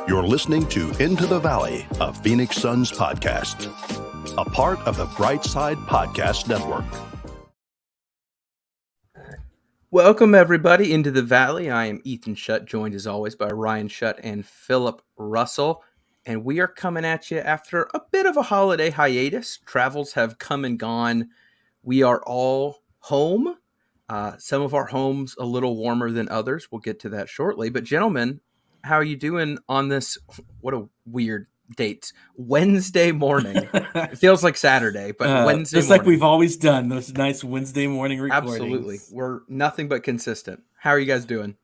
You're listening to Into the Valley, a Phoenix Suns podcast, a part of the Brightside Podcast Network. Welcome, everybody, into the Valley. I am Ethan Shutt, joined as always by Ryan Shutt and Philip Russell. And we are coming at you after a bit of a holiday hiatus. Travels have come and gone. We are all home. Some of our homes a little warmer than others. We'll get to that shortly. But gentlemen, how are you doing on this? What a weird date. Wednesday morning. It feels like Saturday, but Wednesday just morning. Like we've always done, those nice Wednesday morning recordings. Absolutely. We're nothing but consistent. How are you guys doing?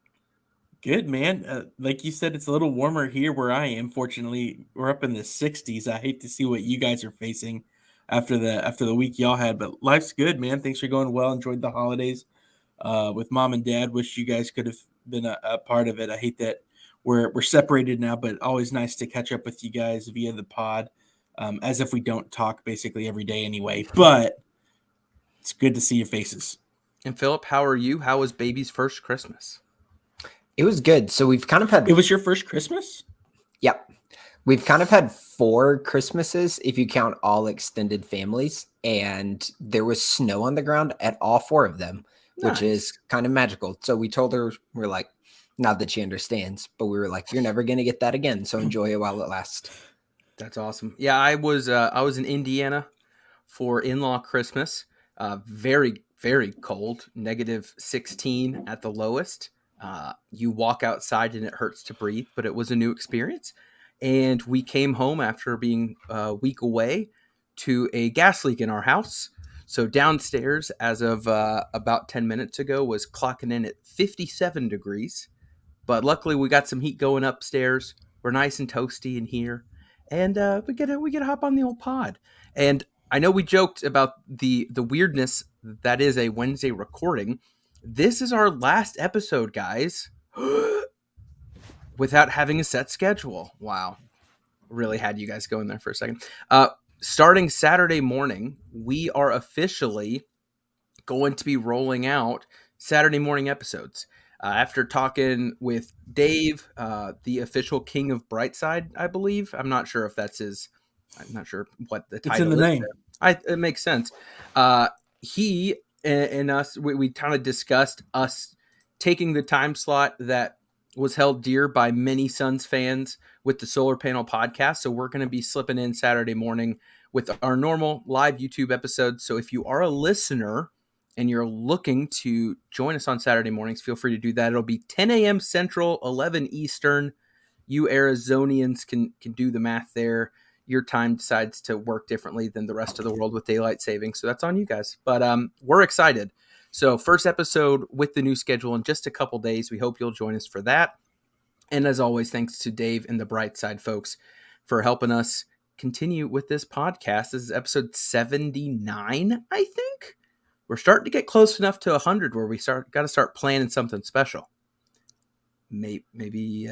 Good, man. Like you said, it's a little warmer here where I am. Fortunately, we're up in the 60s. I hate to see what you guys are facing after the week y'all had, but life's good, man. Things are going well. Enjoyed the holidays with mom and dad. Wish you guys could have been a part of it. I hate that we're separated now, but always nice to catch up with you guys via the pod, as if we don't talk basically every day anyway. But it's good to see your faces. And Philip, how are you? How was baby's first Christmas? It was good. So we've kind of had... It was your first Christmas? Yep. We've kind of had 4 Christmases if you count all extended families. And there was snow on the ground at all 4 of them, which is kind of magical. So we told her, we're like, not that she understands, but we were like, you're never going to get that again. So enjoy it while it lasts. That's awesome. Yeah, I was in Indiana for in-law Christmas. Very, very cold, -16 at the lowest. You walk outside and it hurts to breathe, but it was a new experience. And we came home after being a week away to a gas leak in our house. So downstairs, as of about 10 minutes ago, was clocking in at 57 degrees. But luckily, we got some heat going upstairs. We're nice and toasty in here. And we get to hop on the old pod. And I know we joked about the weirdness that is a Wednesday recording. This is our last episode, guys, without having a set schedule. Wow. Really had you guys going there for a second. Starting Saturday morning, we are officially going to be rolling out Saturday morning episodes. After talking with Dave, the official king of Brightside, I believe. I'm not sure if that's his. I'm not sure what the title is. It's in the name. It makes sense. He and us, we kind of discussed us taking the time slot that was held dear by many Suns fans with the Solar Panel podcast. So we're going to be slipping in Saturday morning with our normal live YouTube episodes. So if you are a listener and you're looking to join us on Saturday mornings, feel free to do that. It'll be 10 a.m. Central, 11 Eastern. You Arizonians can do the math there. Your time decides to work differently than the rest of the world with daylight savings. So that's on you guys. But we're excited. So first episode with the new schedule in just a couple days. We hope you'll join us for that. And as always, thanks to Dave and the Brightside folks for helping us continue with this podcast. This is episode 79, I think. We're starting to get close enough to 100 where we got to start planning something special. Maybe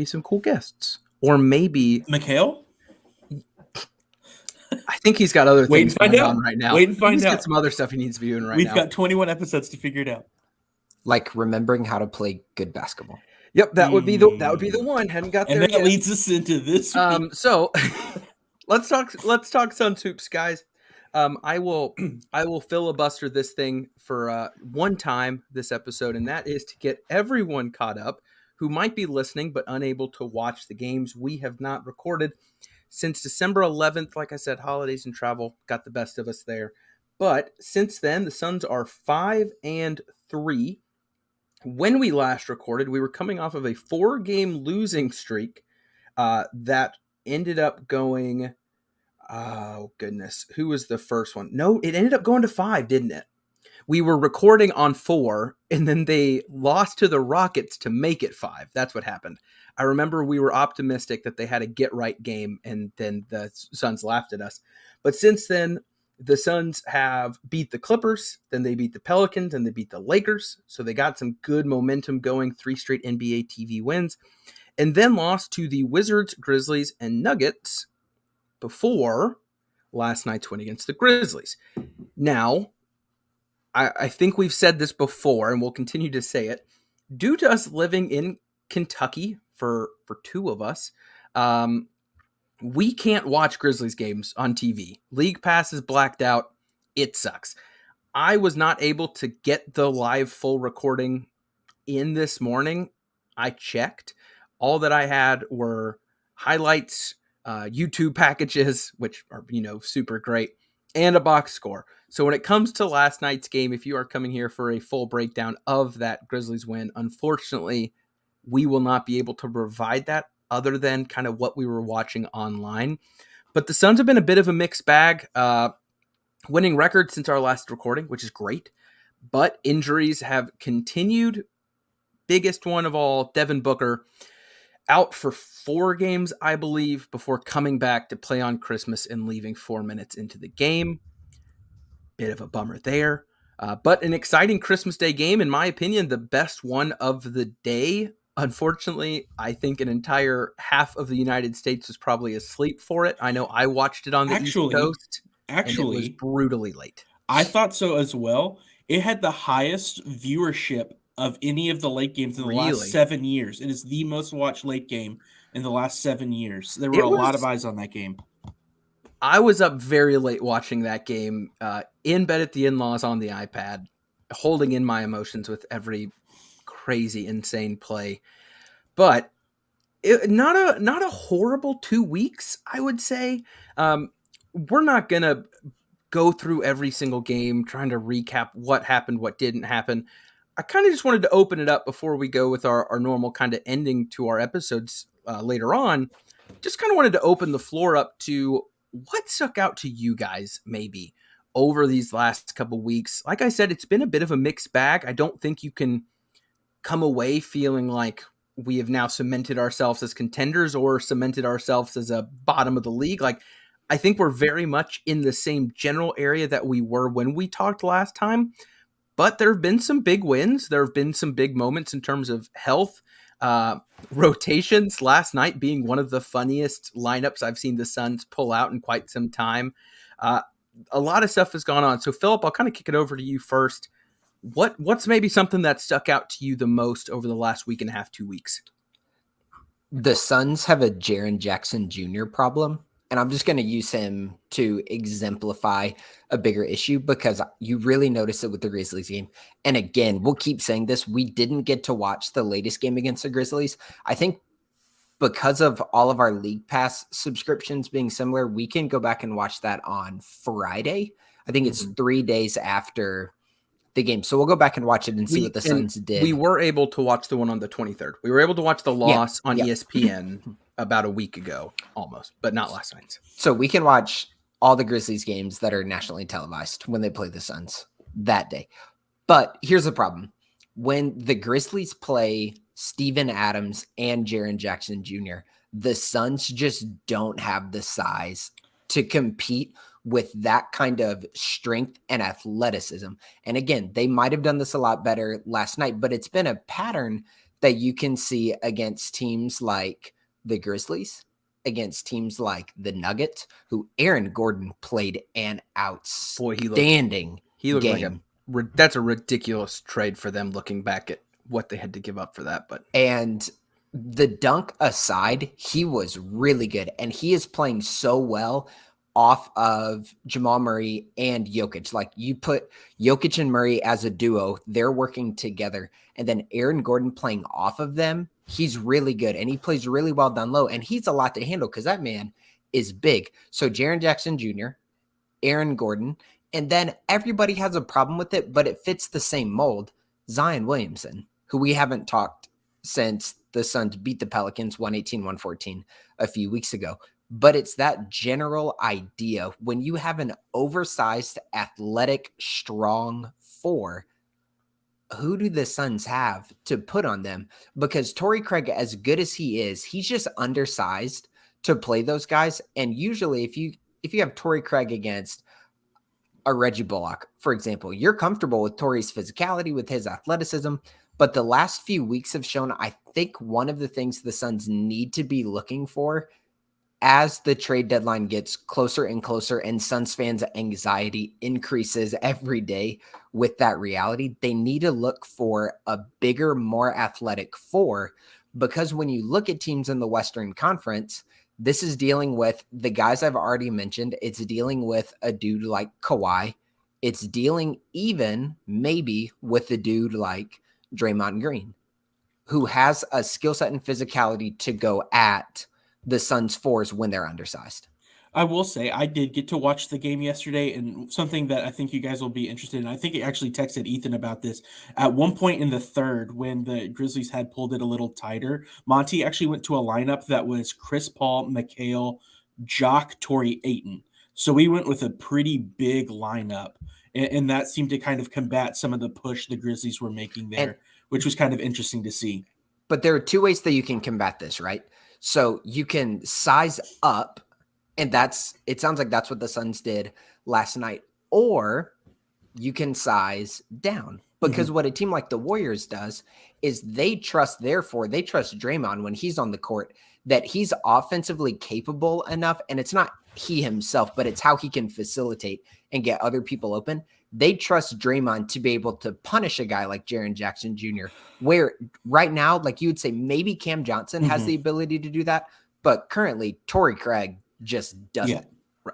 some cool guests, or maybe Mikhail. I think he's got other things going on right now. Wait and find out. He's got some other stuff he needs to be doing right now. We've got 21 episodes to figure it out. Like remembering how to play good basketball. Yep, that would be the one. Hadn't got there and that yet. leads us into this. So let's talk Suns hoops, guys. I will filibuster this thing for one time this episode, and that is to get everyone caught up who might be listening but unable to watch the games. We have not recorded since December 11th. Like I said, holidays and travel got the best of us there. But since then, the Suns are 5-3. When we last recorded, we were coming off of a 4-game losing streak that ended up going... Oh, goodness. Who was the first one? No, it ended up going to 5, didn't it? We were recording on 4, and then they lost to the Rockets to make it 5. That's what happened. I remember we were optimistic that they had a get-right game, and then the Suns laughed at us. But since then, the Suns have beat the Clippers, then they beat the Pelicans, and they beat the Lakers. So they got some good momentum going, 3 straight NBA TV wins, and then lost to the Wizards, Grizzlies, and Nuggets before last night's win against the Grizzlies. Now, I think we've said this before, and we'll continue to say it. Due to us living in Kentucky for two of us, we can't watch Grizzlies games on TV. League Pass is blacked out. It sucks. I was not able to get the live full recording in this morning. I checked. All that I had were highlights, YouTube packages, which are, super great, and a box score. So when it comes to last night's game, if you are coming here for a full breakdown of that Grizzlies win, unfortunately, we will not be able to provide that other than kind of what we were watching online. But the Suns have been a bit of a mixed bag, winning record since our last recording, which is great. But injuries have continued. Biggest one of all, Devin Booker, out for 4 games, I believe, before coming back to play on Christmas and leaving 4 minutes into the game. Bit of a bummer there. But an exciting Christmas Day game, in my opinion, the best one of the day. Unfortunately, I think an entire half of the United States was probably asleep for it. I know I watched it on the East Coast. And it was brutally late. I thought so as well. It had the highest viewership of any of the late games in the last 7 years. It is the most watched late game in the last 7 years. There were a lot of eyes on that game. I was up very late watching that game, in bed at the in-laws on the iPad, holding in my emotions with every crazy, insane play. But not a horrible 2 weeks, I would say. We're not going to go through every single game trying to recap what happened, what didn't happen. I kind of just wanted to open it up before we go with our normal kind of ending to our episodes later on. Just kind of wanted to open the floor up to what stuck out to you guys maybe over these last couple weeks. Like I said, it's been a bit of a mixed bag. I don't think you can come away feeling like we have now cemented ourselves as contenders or cemented ourselves as a bottom of the league. Like, I think we're very much in the same general area that we were when we talked last time. But there have been some big wins. There have been some big moments in terms of health, rotations. Last night being one of the funniest lineups I've seen the Suns pull out in quite some time. A lot of stuff has gone on. So, Philip, I'll kind of kick it over to you first. What's maybe something that stuck out to you the most over the last week and a half, 2 weeks? The Suns have a Jaren Jackson Jr. problem. And I'm just going to use him to exemplify a bigger issue because you really notice it with the Grizzlies game. And again, we'll keep saying this. We didn't get to watch the latest game against the Grizzlies. I think because of all of our League Pass subscriptions being similar, we can go back and watch that on Friday. I think it's 3 days after the game. So we'll go back and watch it and see what the Suns did. We were able to watch the one on the 23rd. We were able to watch the loss on ESPN about a week ago, almost, but not last night. So we can watch all the Grizzlies games that are nationally televised when they play the Suns that day. But here's the problem. When the Grizzlies play Steven Adams and Jaren Jackson Jr., the Suns just don't have the size to compete with that kind of strength and athleticism. And again, they might have done this a lot better last night, but it's been a pattern that you can see against teams like the Grizzlies, against teams like the Nuggets, who Aaron Gordon played an outstanding game. Like that's a ridiculous trade for them looking back at what they had to give up for that. And the dunk aside, he was really good. And he is playing so well off of Jamal Murray and Jokic. Like, you put Jokic and Murray as a duo, they're working together. And then Aaron Gordon playing off of them, he's really good. And he plays really well down low. And he's a lot to handle because that man is big. So Jaren Jackson Jr., Aaron Gordon, and then everybody has a problem with it, but it fits the same mold. Zion Williamson, who we haven't talked since the Suns beat the Pelicans 118-114 a few weeks ago. But it's that general idea. When you have an oversized, athletic, strong four, who do the Suns have to put on them? Because Torrey Craig, as good as he is, he's just undersized to play those guys. And usually if you have Torrey Craig against a Reggie Bullock, for example, you're comfortable with Torrey's physicality, with his athleticism. But the last few weeks have shown, I think one of the things the Suns need to be looking for as the trade deadline gets closer and closer and Suns fans' anxiety increases every day with that reality, they need to look for a bigger, more athletic four, because when you look at teams in the Western Conference, this is dealing with the guys I've already mentioned. It's dealing with a dude like Kawhi. It's dealing even maybe with a dude like Draymond Green, who has a skill set and physicality to go at the Suns fours when they're undersized. I will say I did get to watch the game yesterday, and something that I think you guys will be interested in. I think I actually texted Ethan about this at one point in the third when the Grizzlies had pulled it a little tighter. Monty actually went to a lineup that was Chris Paul, McHale, Jock, Torrey, Ayton. So we went with a pretty big lineup, and that seemed to kind of combat some of the push the Grizzlies were making there, which was kind of interesting to see. But there are two ways that you can combat this, right? So you can size up, and it sounds like that's what the Suns did last night, or you can size down, because what a team like the Warriors does is they trust Draymond when he's on the court, that he's offensively capable enough, and it's not he himself, but it's how he can facilitate and get other people open. They trust Draymond to be able to punish a guy like Jaren Jackson Jr., where right now, like you would say, maybe Cam Johnson has the ability to do that, but currently Torrey Craig just doesn't.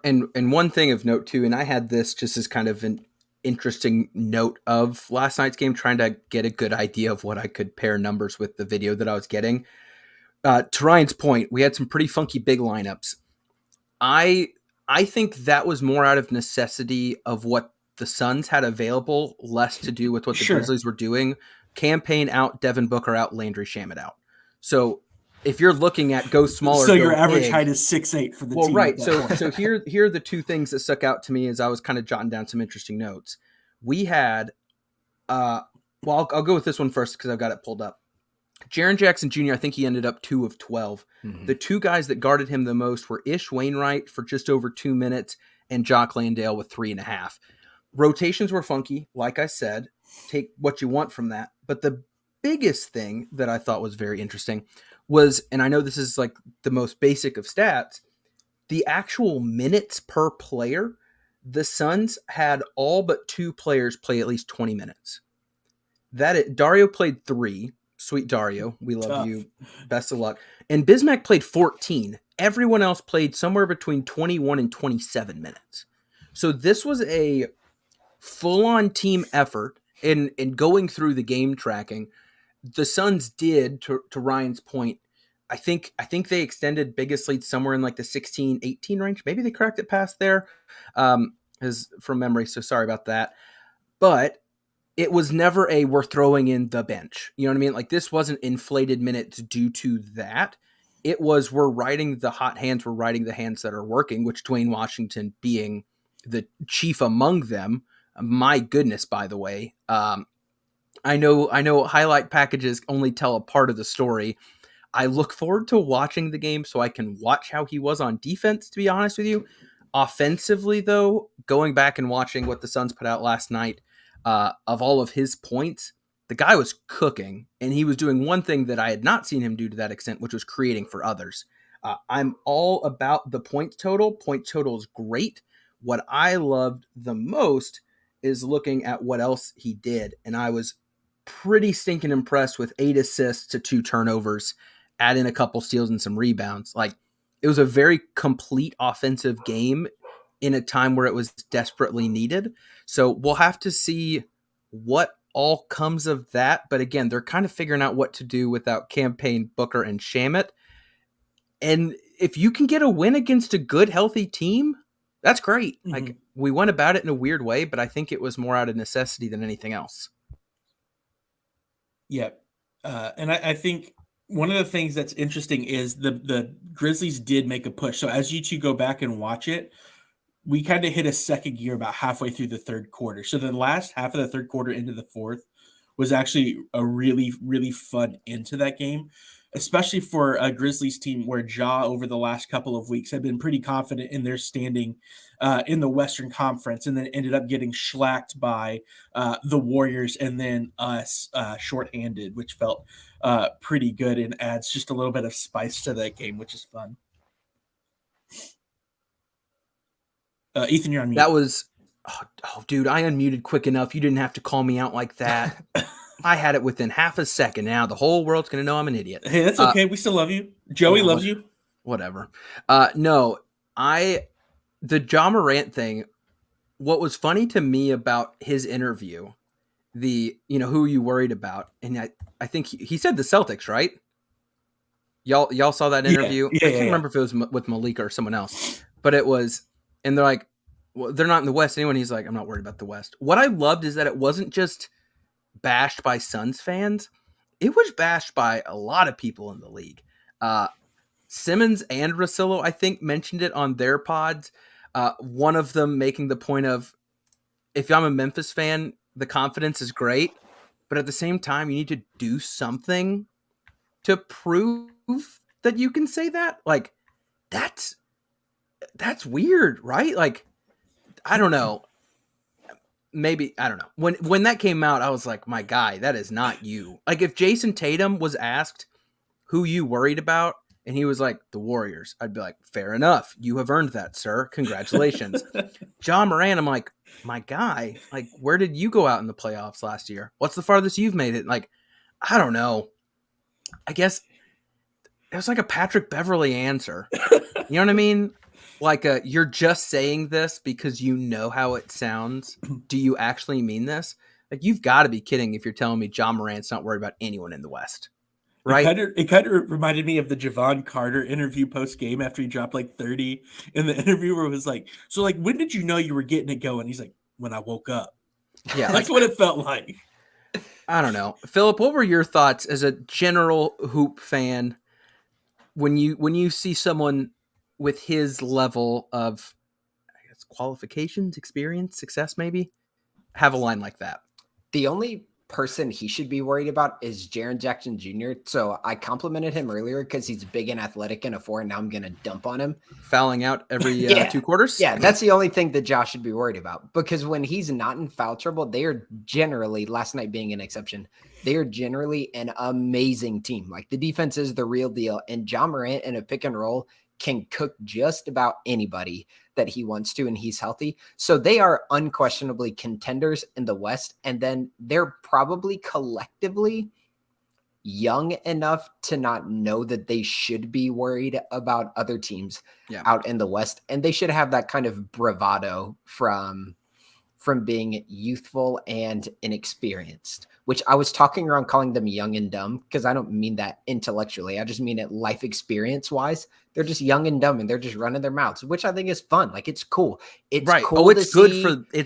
And one thing of note too, and I had this just as kind of an interesting note of last night's game, trying to get a good idea of what I could pair numbers with the video that I was getting. To Ryan's point, we had some pretty funky big lineups. I think that was more out of necessity of what the Suns had available, less to do with what the Grizzlies were doing. Campaign out, Devin Booker out, Landry Shamet out. So if you're looking at go smaller, so go your average big, height is 6'8" for the well, team. right. So here are the two things that stuck out to me as I was kind of jotting down some interesting notes. We had, I'll go with this one first because I've got it pulled up. Jaren Jackson Jr., I think he ended up 2 of 12. The two guys that guarded him the most were Ish Wainwright for just over 2 minutes and Jock Landale with 3.5. Rotations were funky, like I said. Take what you want from that. But the biggest thing that I thought was very interesting was, and I know this is like the most basic of stats, the actual minutes per player. The Suns had all but 2 players play at least 20 minutes. Dario played 3. Sweet Dario, we love you. Best of luck. And Bismack played 14. Everyone else played somewhere between 21 and 27 minutes. So this was a full-on team effort in going through the game tracking. The Suns did, to Ryan's point, I think they extended biggest lead somewhere in like the 16-18 range. Maybe they cracked it past there, as from memory. So sorry about that. But it was never we're throwing in the bench. You know what I mean? Like this wasn't inflated minutes due to that. It was we're riding the hot hands. We're riding the hands that are working, which Dwayne Washington being the chief among them. My goodness, by the way. I know highlight packages only tell a part of the story. I look forward to watching the game so I can watch how he was on defense, to be honest with you. Offensively, though, going back and watching what the Suns put out last night, of all of his points, the guy was cooking, and he was doing one thing that I had not seen him do to that extent, which was creating for others. I'm all about the point total. Point total is great. What I loved the most is looking at what else he did, and I was pretty stinking impressed with 8 assists to 2 turnovers, add in a couple steals and some rebounds. Like, it was a very complete offensive game in a time where it was desperately needed. So we'll have to see what all comes of that. But again, they're kind of figuring out what to do without Campaign, Booker, and Shamet. And if you can get a win against a good, healthy team, that's great. Like, we went about it in a weird way, but I think it was more out of necessity than anything else. Yeah. And I think one of the things that's interesting is the Grizzlies did make a push. So as you two go back and watch it, we kind of hit a second gear about halfway through the third quarter. So the last half of the third quarter into the fourth was actually a really, really fun into that game, especially for a Grizzlies team where Ja over the last couple of weeks had been pretty confident in their standing in the Western Conference, and then ended up getting shellacked by the Warriors and then us shorthanded, which felt pretty good and adds just a little bit of spice to that game, which is fun. Ethan, you're on mute. That was, dude, I unmuted quick enough. You didn't have to call me out like that. I had it within half a second. Now the whole world's going to know I'm an idiot. Hey, that's okay. We still love you. Joey loves you. Whatever. No, the Ja Morant thing, what was funny to me about his interview, who you worried about, and I think he said the Celtics, right? Y'all saw that interview? Yeah, I can't remember if it was with Malika or someone else, but it was, and they're like, well, they're not in the West anyway. And he's like, I'm not worried about the West. What I loved is that it wasn't just bashed by Suns fans. It was bashed by a lot of people in the league. Simmons and Russillo, I think, mentioned it on their pods. One of them making the point of, if I'm a Memphis fan, the confidence is great, but at the same time, you need to do something to prove that you can say that. Like, that's weird, right? Like, I don't know. Maybe, I don't know. When that came out, I was like, my guy, that is not you. Like, if Jason Tatum was asked who you worried about, and he was like, the Warriors, I'd be like, fair enough. You have earned that, sir. Congratulations. Ja Morant, I'm like, my guy, like, where did you go out in the playoffs last year? What's the farthest you've made it? Like, I don't know. I guess it was like a Patrick Beverly answer. You know what I mean? Like, you're just saying this because you know how it sounds. Do you actually mean this? Like, you've got to be kidding if you're telling me Ja Morant's not worried about anyone in the West. Right? It kind of reminded me of the Javon Carter interview post game after he dropped like 30. And the interviewer was like, so like, when did you know you were getting it going? He's like, when I woke up. Yeah. That's what it felt like. I don't know. Philip, what were your thoughts as a general hoop fan when you see someone with his level of, I guess, qualifications, experience, success, maybe, have a line like that? The only person he should be worried about is Jaren Jackson Jr. So I complimented him earlier because he's big and athletic and a 4, and now I'm going to dump on him. Fouling out every 2 quarters? Yeah, that's the only thing that Josh should be worried about, because when he's not in foul trouble, they are generally, last night being an exception, they are generally an amazing team. Like, the defense is the real deal, and Ja Morant in a pick and roll can cook just about anybody that he wants to, and he's healthy. So they are unquestionably contenders in the West, and then they're probably collectively young enough to not know that they should be worried about other teams out in the West, and they should have that kind of bravado from being youthful and inexperienced, which I was talking around calling them young and dumb, because I don't mean that intellectually. I just mean it life experience wise. They're just young and dumb, and they're just running their mouths, which I think is fun. Like, it's cool. It's right. cool. It's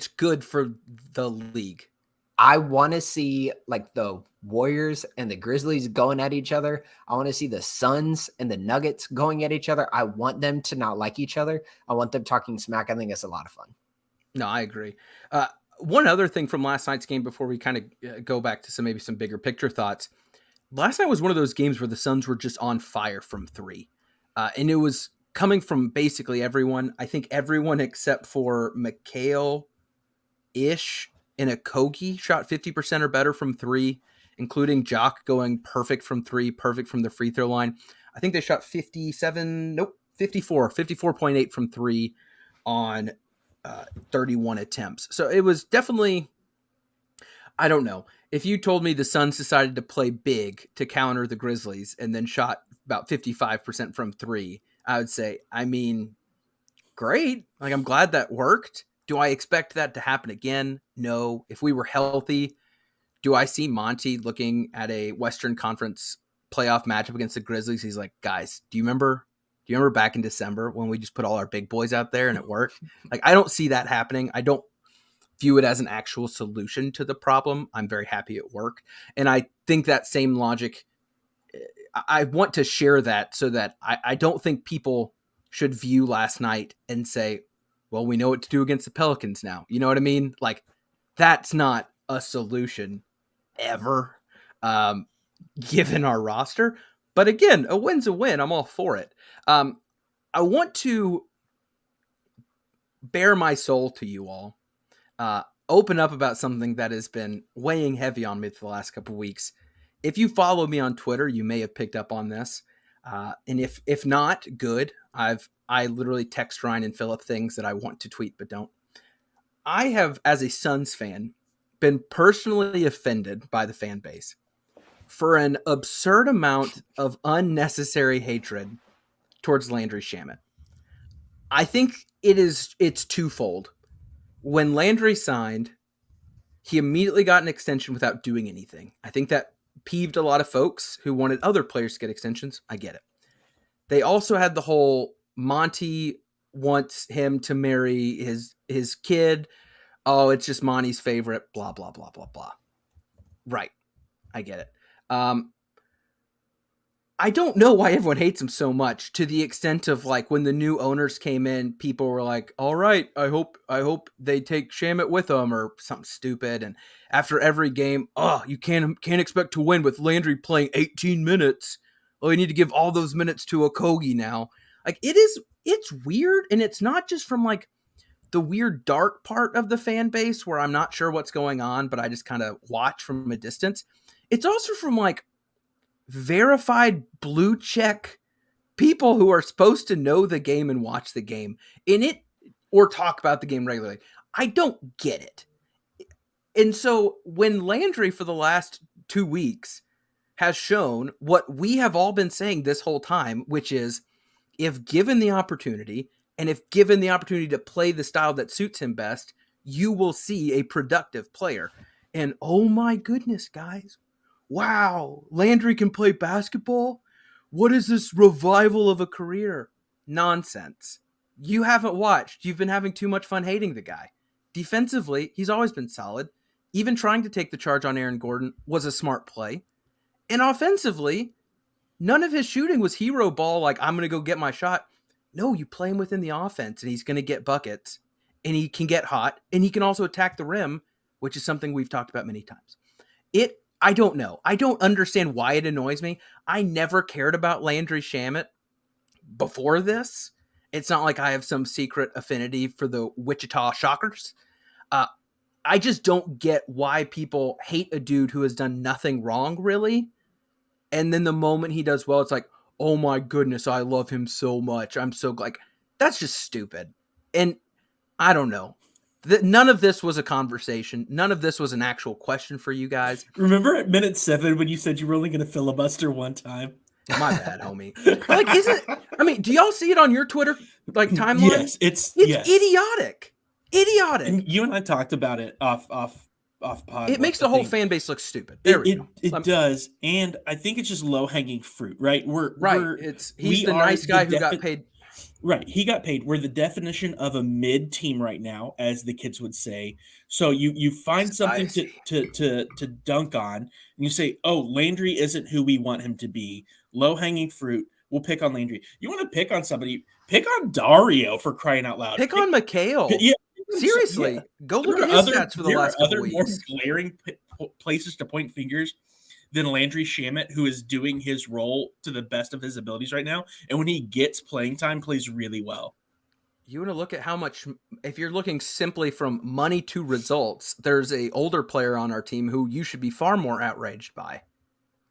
good for the league. I want to see like the Warriors and the Grizzlies going at each other. I want to see the Suns and the Nuggets going at each other. I want them to not like each other. I want them talking smack. I think it's a lot of fun. No, I agree. One other thing from last night's game before we kind of go back to some bigger picture thoughts. Last night was one of those games where the Suns were just on fire from 3. And it was coming from basically everyone. I think everyone except for Mikhail-ish and Okogie shot 50% or better from 3, including Jock going perfect from 3, perfect from the free throw line. I think they shot 54.8 from 3 on 31 attempts. So it was definitely, I don't know. If you told me the Suns decided to play big to counter the Grizzlies and then shot about 55% from 3, I would say, I mean, great. Like, I'm glad that worked. Do I expect that to happen again? No. If we were healthy, do I see Monty looking at a Western Conference playoff matchup against the Grizzlies? He's like, guys, do you remember back in December when we just put all our big boys out there and it worked? Like, I don't see that happening. I don't view it as an actual solution to the problem. I'm very happy it worked. And I think that same logic, I want to share that so that I don't think people should view last night and say, well, we know what to do against the Pelicans now. You know what I mean? Like, that's not a solution ever, given our roster. But again, a win's a win. I'm all for it. I want to bare my soul to you all. Open up about something that has been weighing heavy on me for the last couple of weeks. If you follow me on Twitter, you may have picked up on this. And if not, good. I literally text Ryan and Philip things that I want to tweet but don't. I have, as a Suns fan, been personally offended by the fan base for an absurd amount of unnecessary hatred towards Landry Shamet. I think it's twofold. When Landry signed, he immediately got an extension without doing anything. I think that peeved a lot of folks who wanted other players to get extensions. I get it. They also had the whole Monty wants him to marry his kid. Oh, it's just Monty's favorite, blah, blah, blah, blah, blah. Right. I get it. I don't know why everyone hates him so much, to the extent of like when the new owners came in, people were like, all right, I hope they take Shamet with them or something stupid. And after every game, you can't expect to win with Landry playing 18 minutes. Oh, you need to give all those minutes to Okogie now. Like it's weird. And it's not just from like the weird dark part of the fan base where I'm not sure what's going on, but I just kind of watch from a distance. It's also from like verified blue check people who are supposed to know the game and watch the game in it or talk about the game regularly. I don't get it. And so when Landry for the last 2 weeks has shown what we have all been saying this whole time, which is if given the opportunity and if given the opportunity to play the style that suits him best, you will see a productive player. And oh my goodness, guys. Wow, Landry can play basketball? What is this revival of a career? Nonsense. You haven't watched. You've been having too much fun hating the guy. Defensively, he's always been solid. Even trying to take the charge on Aaron Gordon was a smart play. And offensively, none of his shooting was hero ball like, I'm going to go get my shot. No, you play him within the offense, and he's going to get buckets, and he can get hot, and he can also attack the rim, which is something we've talked about many times. I don't know. I don't understand why it annoys me. I never cared about Landry Shamet before this. It's not like I have some secret affinity for the Wichita Shockers. I just don't get why people hate a dude who has done nothing wrong, really. And then the moment he does well, it's like, oh my goodness, I love him so much. I'm so like, that's just stupid. And I don't know. None of this was a conversation. None of this was an actual question for you guys. Remember at minute 7 when you said you were only going to filibuster one time? My bad, homie. Like, I mean, do y'all see it on your Twitter timeline? Yes, it's idiotic. Idiotic. And you and I talked about it off pod. It makes the whole fan base look stupid. It does, and I think it's just low hanging fruit, right? He's the nice guy who got paid. Right, he got paid. We're the definition of a mid team right now, as the kids would say. So you find something to dunk on, and you say, "Oh, Landry isn't who we want him to be." Low hanging fruit. We'll pick on Landry. You want to pick on somebody? Pick on Dario, for crying out loud. Pick on McHale. Yeah, seriously. Yeah. Go look at his stats for the last couple weeks. There are other more glaring places to point fingers than Landry Shamet, who is doing his role to the best of his abilities right now. And when he gets playing time, plays really well. You want to look at how much, if you're looking simply from money to results, there's a older player on our team who you should be far more outraged by.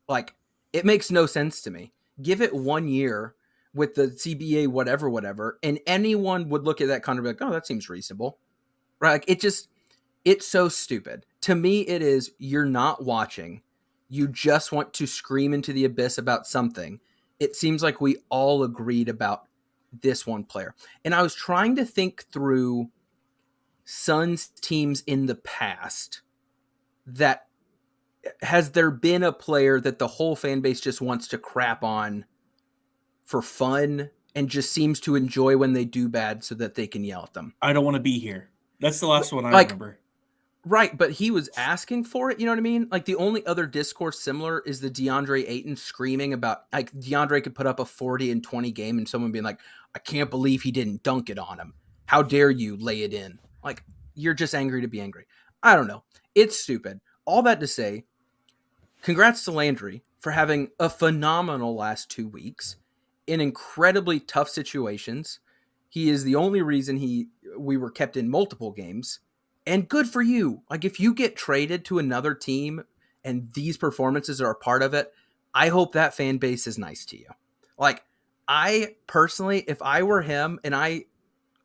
Like, it makes no sense to me. Give it 1 year with the CBA, whatever, and anyone would look at that kind of like, oh, that seems reasonable. Right? Like, it's so stupid. To me, it is, you're not watching. You just want to scream into the abyss about something. It seems like we all agreed about this one player. And I was trying to think through Suns teams in the past that has there been a player that the whole fan base just wants to crap on for fun and just seems to enjoy when they do bad so that they can yell at them. I don't want to be here. That's the last one I remember. Right, but he was asking for it, you know what I mean? Like, the only other discourse similar is the DeAndre Ayton screaming about, like, DeAndre could put up a 40 and 20 game and someone being like, I can't believe he didn't dunk it on him. How dare you lay it in? Like, you're just angry to be angry. I don't know. It's stupid. All that to say, congrats to Landry for having a phenomenal last 2 weeks in incredibly tough situations. He is the only reason we were kept in multiple games. And good for you. Like, if you get traded to another team and these performances are a part of it, I hope that fan base is nice to you. Like, I personally, if I were him and I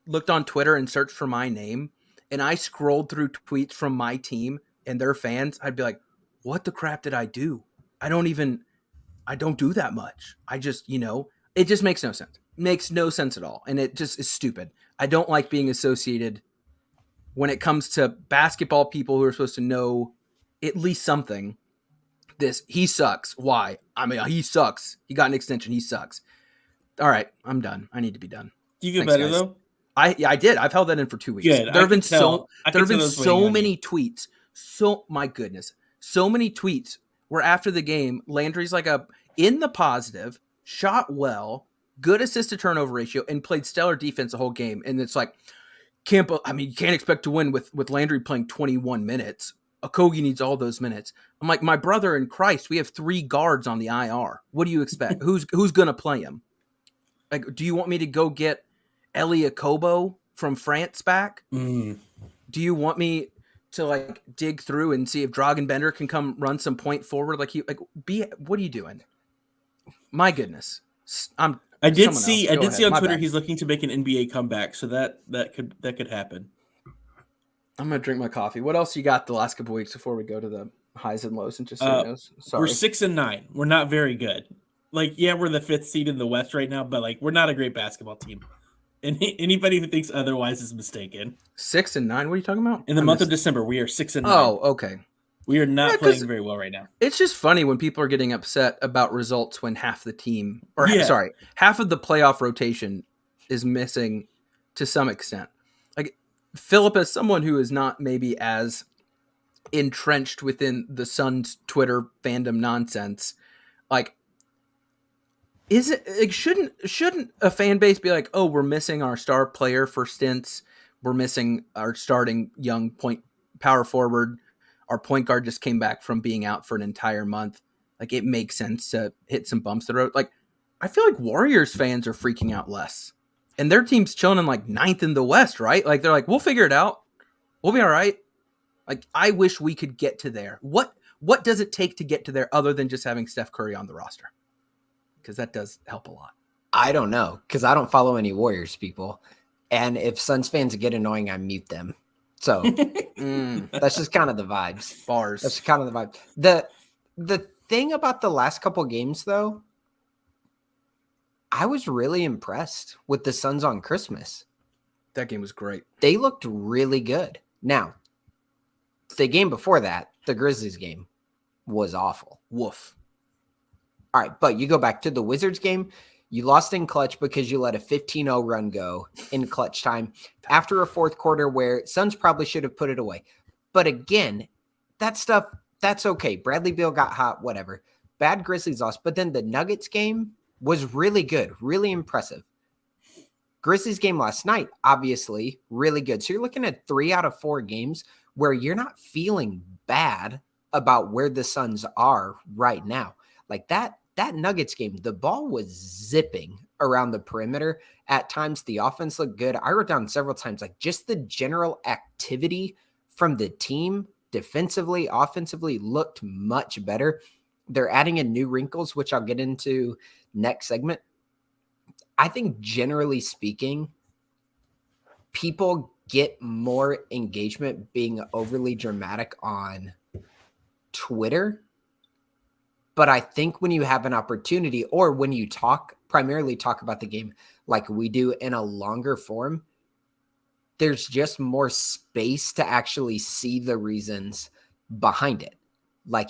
looked on Twitter and searched for my name and I scrolled through tweets from my team and their fans, I'd be like, what the crap did I do? I don't do that much. I just, it just makes no sense. Makes no sense at all. And it just is stupid. I don't like being associated when it comes to basketball people who are supposed to know at least something. He sucks. Why? I mean, he sucks. He got an extension. He sucks. All right, I'm done. I need to be done. Do you feel better guys. though? I did. I've held that in for 2 weeks. Good. There have been so many tweets. So my goodness, so many tweets where after the game, Landry's like in the positive, shot well, good assist to turnover ratio, and played stellar defense the whole game. And it's like, you can't expect to win with Landry playing 21 minutes. Okogie needs all those minutes. I'm like, my brother in Christ, we have 3 guards on the IR. What do you expect? Who's gonna play him? Like, do you want me to go get Elie Okobo from France back? Do you want me to dig through and see if Dragan Bender can come run some point forward? What are you doing? My goodness. I did see on Twitter bad. he's looking to make an NBA comeback, so that could happen. I'm gonna drink my coffee. What else you got the last couple weeks before we go to the highs and lows? And just so you know, sorry. We're 6-9. We're not very good. We're the 5th seed in the West right now, but we're not a great basketball team. And anybody who thinks otherwise is mistaken. 6-9. What are you talking about? In the month of December, we are 6-9. Oh, okay. We are not playing very well right now. It's just funny when people are getting upset about results when half the team, half of the playoff rotation is missing to some extent. Philip, as someone who is not maybe as entrenched within the Suns Twitter fandom nonsense, shouldn't a fan base be like, oh, we're missing our star player for stints, we're missing our starting young power forward, our point guard just came back from being out for an entire month. It makes sense to hit some bumps in the road. I feel like Warriors fans are freaking out less. And their team's chilling in 9th in the West, right? They're like, we'll figure it out. We'll be all right. I wish we could get to there. What does it take to get to there other than just having Steph Curry on the roster? Because that does help a lot. I don't know, because I don't follow any Warriors people. And if Suns fans get annoying, I mute them. So that's just kind of the vibes. Bars. That's kind of the vibe. The thing about the last couple games, though, I was really impressed with the Suns on Christmas. That game was great. They looked really good. Now, the game before that, the Grizzlies game, was awful. Woof. All right, but you go back to the Wizards game, you lost in clutch because you let a 15-0 run go in clutch time after a fourth quarter where Suns probably should have put it away. But again, that stuff, that's okay. Bradley Beal got hot, whatever. Bad Grizzlies lost. But then the Nuggets game was really good, really impressive. Grizzlies game last night, obviously, really good. So you're looking at 3 out of 4 games where you're not feeling bad about where the Suns are right now. That Nuggets game, the ball was zipping around the perimeter. At times, the offense looked good. I wrote down several times, just the general activity from the team defensively, offensively looked much better. They're adding in new wrinkles, which I'll get into next segment. I think generally speaking, people get more engagement being overly dramatic on Twitter. But I think when you have an opportunity or when you primarily talk about the game like we do in a longer form, there's just more space to actually see the reasons behind it.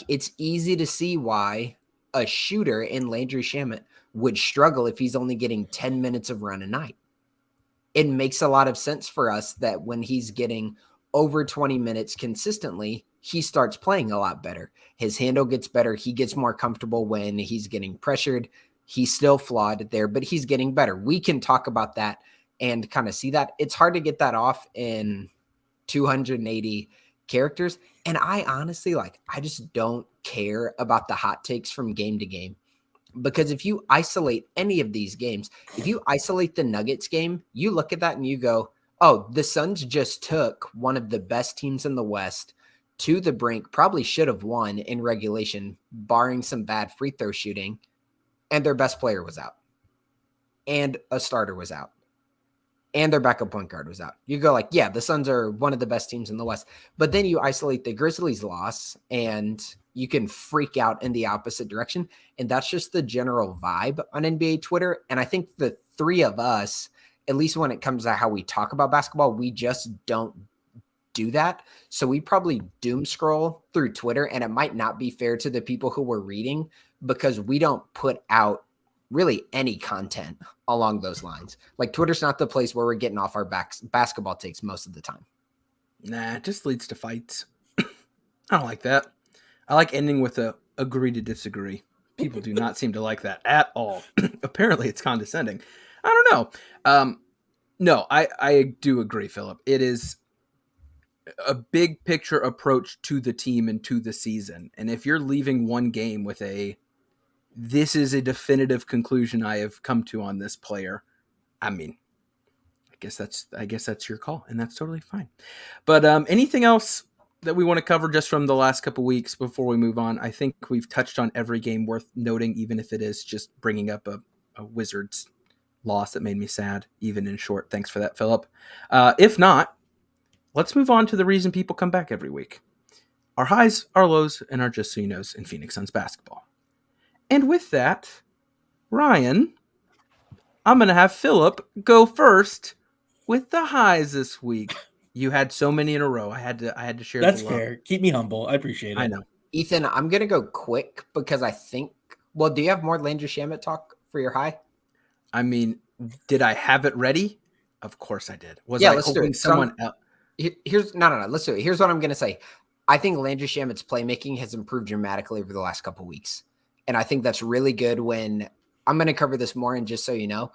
It's easy to see why a shooter in Landry Shamet would struggle if he's only getting 10 minutes of run a night. It makes a lot of sense for us that when he's getting over 20 minutes consistently, he starts playing a lot better. His handle gets better. He gets more comfortable when he's getting pressured. He's still flawed there, but he's getting better. We can talk about that and kind of see that. It's hard to get that off in 280 characters. And I honestly, I just don't care about the hot takes from game to game. Because if you isolate any of these games, if you isolate the Nuggets game, you look at that and you go, oh, the Suns just took one of the best teams in the West to the brink, probably should have won in regulation, barring some bad free throw shooting, and their best player was out. and a starter was out and their backup point guard was out. You go like, yeah, the Suns are one of the best teams in the West. But then you isolate the Grizzlies loss and you can freak out in the opposite direction. And that's just the general vibe on NBA Twitter. And I think the three of us, at least when it comes to how we talk about basketball, we just don't do that. So we probably doom scroll through Twitter, and it might not be fair to the people who we're reading because we don't put out really any content along those lines. Like Twitter's not the place where we're getting off our basketball takes most of the time. Nah, it just leads to fights. I don't like that. I like ending with a agree to disagree. People do not seem to like that at all. Apparently it's condescending. I don't know. No, I do agree, Philip. It is a big picture approach to the team and to the season. And if you're leaving one game with this is a definitive conclusion I have come to on this player, I mean, I guess that's your call, and that's totally fine. But anything else that we want to cover just from the last couple weeks before we move on? I think we've touched on every game worth noting, even if it is just bringing up a Wizards loss that made me sad, even in short. Thanks for that, Philip. If not, let's move on to the reason people come back every week. Our highs, our lows, and our just so you knows in Phoenix Suns basketball. And with that, Ryan, I'm going to have Philip go first with the highs this week. You had so many in a row. I had to share. That's fair. Keep me humble. I appreciate it. I know. Ethan, I'm going to go quick because I think, well, do you have more Landry Shamet talk for your high? I mean, did I have it ready? Of course I did. Let's do it. Someone else? No. Let's do it. Here's what I'm going to say. I think Landry Shamet's playmaking has improved dramatically over the last couple of weeks. And I think that's really good when I'm going to cover this more. And just so you know,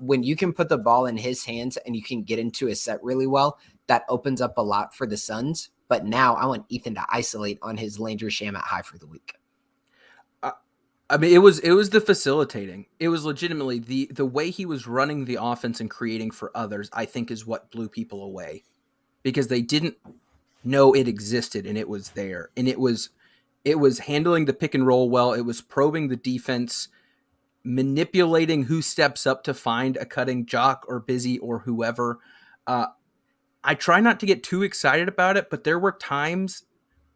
when you can put the ball in his hands and you can get into a set really well, that opens up a lot for the Suns. But now I want Ethan to isolate on his Landry Shamet high for the week. I mean, it was the facilitating. It was legitimately the way he was running the offense and creating for others, I think, is what blew people away because they didn't know it existed and it was there. And it was handling the pick and roll well. It was probing the defense, manipulating who steps up to find a cutting Jock or Busy or whoever. I try not to get too excited about it, but there were times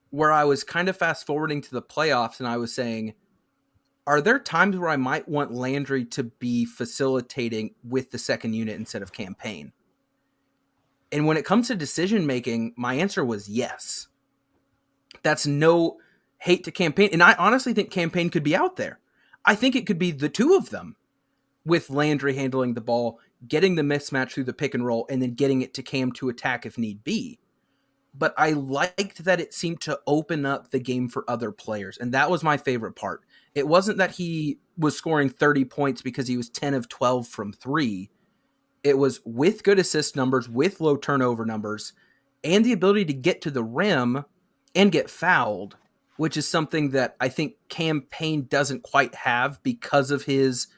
where I was kind of fast forwarding to the playoffs and I was saying, are there times where I might want Landry to be facilitating with the second unit instead of Campaign? And when it comes to decision making, my answer was yes. That's no hate to Campaign. And I honestly think Campaign could be out there. I think it could be the two of them with Landry handling the ball, getting the mismatch through the pick and roll, and then getting it to Cam to attack if need be. But I liked that it seemed to open up the game for other players. And that was my favorite part. It wasn't that he was scoring 30 points because he was 10 of 12 from 3. It was with good assist numbers, with low turnover numbers, and the ability to get to the rim and get fouled, which is something that I think Campaign doesn't quite have because of his,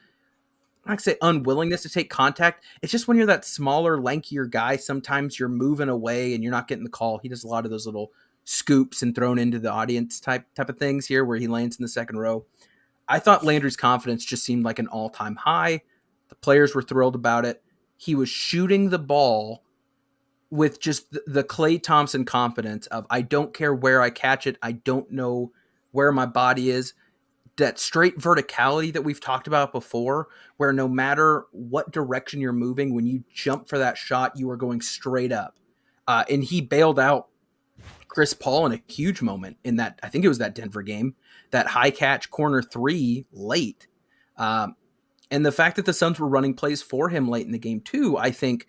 I'd say, unwillingness to take contact. It's just when you're that smaller, lankier guy, sometimes you're moving away and you're not getting the call. He does a lot of those little scoops and thrown into the audience type of things here where he lands in the second row. I thought Landry's confidence just seemed like an all-time high. The players were thrilled about it. He was shooting the ball with just the Klay Thompson confidence of, I don't care where I catch it. I don't know where my body is. That straight verticality that we've talked about before, where no matter what direction you're moving, when you jump for that shot, you are going straight up. And he bailed out Chris Paul in a huge moment in that, I think it was that Denver game, that high catch corner 3 late. And the fact that the Suns were running plays for him late in the game too, I think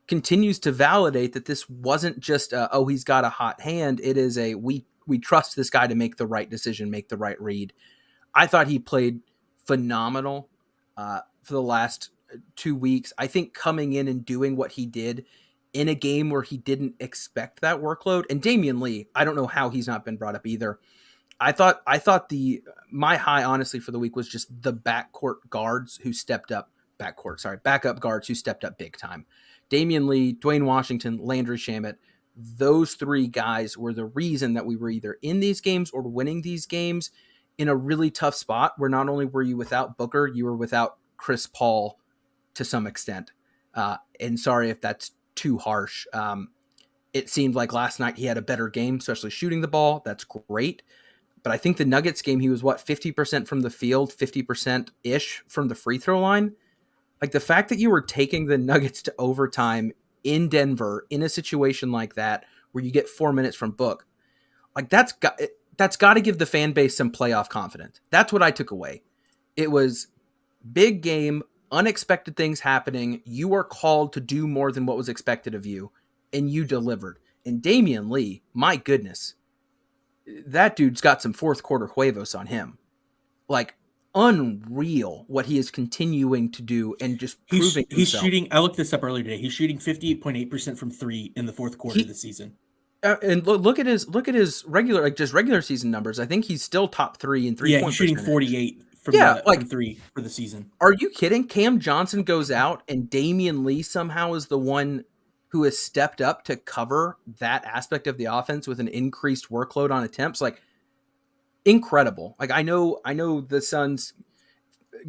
continues to validate that this wasn't just he's got a hot hand. It is we trust this guy to make the right decision, make the right read. I thought he played phenomenal for the last 2 weeks. I think coming in and doing what he did in a game where he didn't expect that workload. And Damian Lee, I don't know how he's not been brought up either. I thought my high honestly for the week was just the backup guards who stepped up big time. Damian Lee, Dwayne Washington, Landry Shamet, those 3 guys were the reason that we were either in these games or winning these games in a really tough spot where not only were you without Booker, you were without Chris Paul to some extent. And sorry if that's too harsh. It seemed like last night he had a better game, especially shooting the ball. That's great. But I think the Nuggets game, he was 50% from the field, 50%-ish from the free throw line. Like the fact that you were taking the Nuggets to overtime in Denver in a situation like that, where you get 4 minutes from Book, like that's got to give the fan base some playoff confidence. That's what I took away. It was big game, unexpected things happening. You were called to do more than what was expected of you, and you delivered. And Damian Lee, my goodness, that dude's got some fourth quarter huevos on him. Like, unreal what he is continuing to do and just proving he's himself. shooting. I looked this up earlier today. He's shooting 58.8% from three in the fourth quarter of the season. And look at his regular season numbers. I think he's still top 3 in 3-point. Yeah, he's shooting 48 from three for the season. Are you kidding? Cam Johnson goes out and Damian Lee somehow is the one who has stepped up to cover that aspect of the offense with an increased workload on attempts. Like, incredible. Like, I know the Suns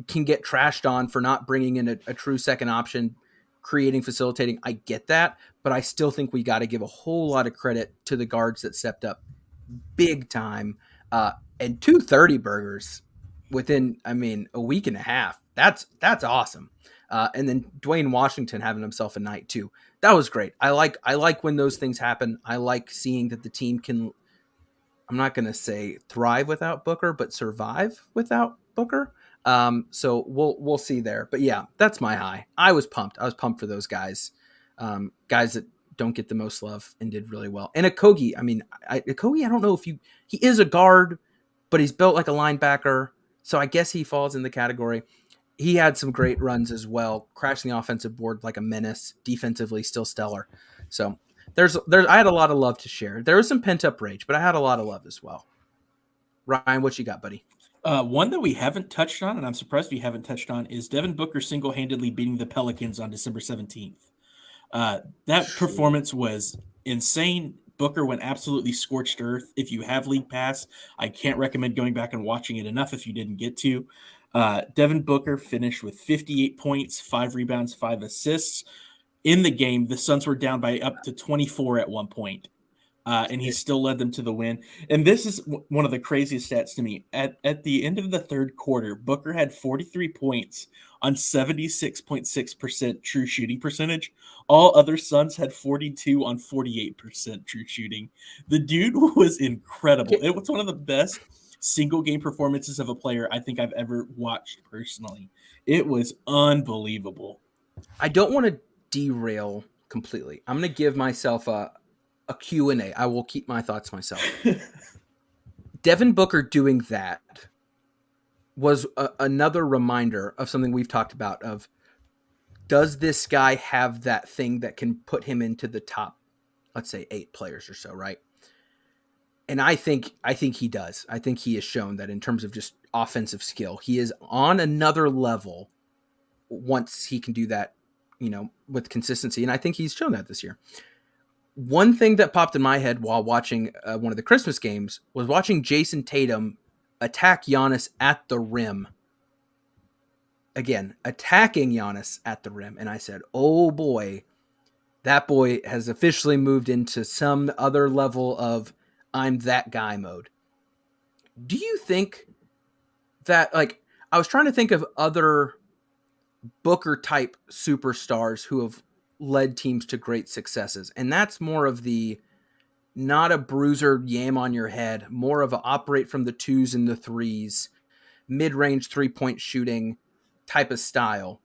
can get trashed on for not bringing in a true second option, creating, facilitating. I get that, but I still think we got to give a whole lot of credit to the guards that stepped up big time. And 230 burgers within, a week and a half. That's awesome. And then Dwayne Washington having himself a night too. That was great. I like when those things happen. I like seeing that the team can, I'm not going to say thrive without Booker, but survive without Booker. So we'll see there. But yeah, that's my high. I was pumped. I was pumped for those guys. Guys that don't get the most love and did really well. And Okogie, Okogie, I don't know if he is a guard, but he's built like a linebacker. So I guess he falls in the category. He had some great runs as well, crashing the offensive board like a menace, defensively still stellar. So I had a lot of love to share. There was some pent up rage, but I had a lot of love as well. Ryan, what you got, buddy? One that we haven't touched on, and I'm surprised we haven't touched on, is Devin Booker single-handedly beating the Pelicans on December 17th. That performance was insane. Booker went absolutely scorched earth. If you have League Pass, I can't recommend going back and watching it enough if you didn't get to. Devin Booker finished with 58 points, 5 rebounds, 5 assists. In the game, the Suns were down by up to 24 at one point. And he still led them to the win. And this is one of the craziest stats to me. At the end of the third quarter, Booker had 43 points on 76.6% true shooting percentage. All other Suns had 42 on 48% true shooting. The dude was incredible. It was one of the best single game performances of a player I think I've ever watched personally. It was unbelievable. I don't want to derail completely. I'm going to give myself a Q&A. I will keep my thoughts to myself. Devin Booker doing that was another reminder of something we've talked about of, does this guy have that thing that can put him into the top, let's say 8 players or so, right? And I think he does. I think he has shown that in terms of just offensive skill, he is on another level once he can do that, with consistency. And I think he's shown that this year. One thing that popped in my head while watching one of the Christmas games was watching Jason Tatum attack Giannis at the rim. Again, attacking Giannis at the rim. And I said, oh boy, that boy has officially moved into some other level of I'm that guy mode. Do you think that, I was trying to think of other Booker type superstars who have led teams to great successes. And that's more of the, not a bruiser yam on your head, more of a operate from the 2s and the 3s, mid-range 3-point shooting type of style.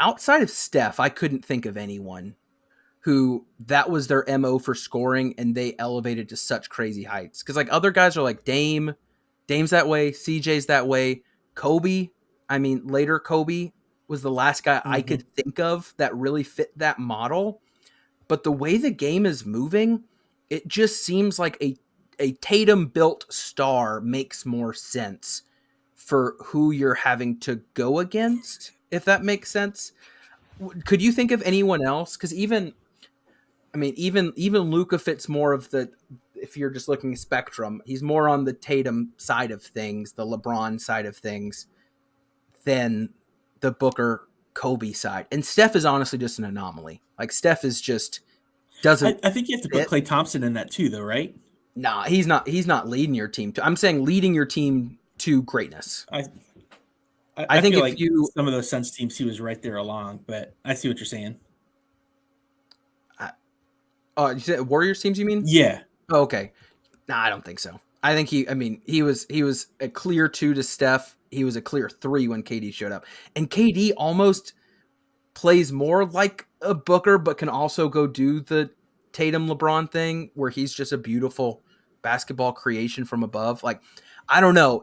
Outside of Steph, I couldn't think of anyone who that was their MO for scoring and they elevated to such crazy heights. Because other guys are like Dame's that way, CJ's that way, Kobe. Later Kobe was the last guy I could think of that really fit that model. But the way the game is moving, it just seems like a Tatum-built star makes more sense for who you're having to go against, if that makes sense. Could you think of anyone else? Because even Luka fits more of the, if you're just looking at spectrum, he's more on the Tatum side of things, the LeBron side of things, than the Booker Kobe side. And Steph is honestly just an anomaly. Like Steph is just doesn't. I think you have to put Klay Thompson in that too, though, right? Nah, he's not. He's not leading your team. I'm saying leading your team to greatness. I think feel if like you some of those Suns teams, he was right there along. But I see what you're saying. You said Warriors teams, you mean? Yeah. Oh, okay. No, I don't think so. I think he was a clear 2 to Steph. He was a clear 3 when KD showed up. And KD almost plays more like a Booker, but can also go do the Tatum LeBron thing where he's just a beautiful basketball creation from above. Like, I don't know.